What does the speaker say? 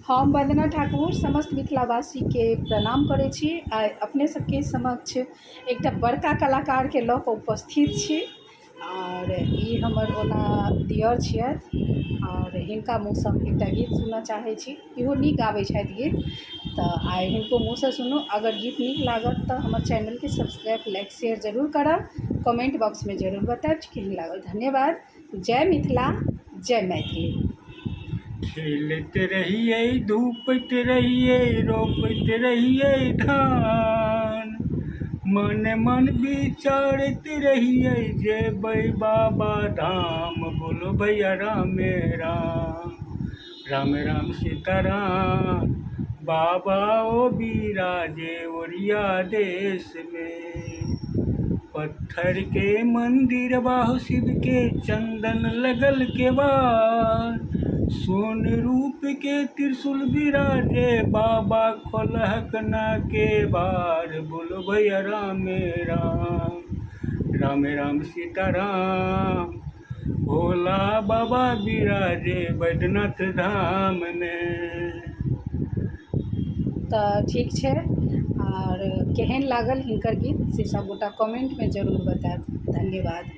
हम वंदना ठाकुर समस्त मिथिलावासी के प्रणाम करै छी। आइ अपने सबके समक्ष एकटा बड़का कलाकार के लऽ कऽ उपस्थित छी और ई हमर ओना दियर छियथि और हिनका मुँहसँ हम एकटा गीत सुनऽ चाहै छी। इहो नीक गाबै छथि गीत, तऽ आइ हिनको मुँहसँ सुनू। अगर गीत नीक लागत तऽ हमर चैनल के सब्सक्राइब लाइक शेयर जरूर करब, कमेंट बॉक्स में जरूर बतायब केहन लागल। धन्यवाद। जय मिथिला, जय मैथिली। खेलत रहिए, धूपत रहिए, रोपत रहिए धान, मन मन विचारत रहिए, जेबै बाबा धाम। बोलो भैया राम राम, राम राम सीताराम। बाबा ओ बिराजे ओरिया देश में, पत्थर के मंदिर बाहु शिव के चंदन लगल के बार, सोन रूप के त्रिशूल विराजे, बाबा खोलहक ना के बार। बोलो भैया राम राम, राम राम सीताराम। भोला बाबा विराजे बैद्यनाथ धाम में। तऽ ठीक छै, और केहन लागल हिनकर गीत से सब गोटा कमेंट में जरूर बतायब। धन्यवाद।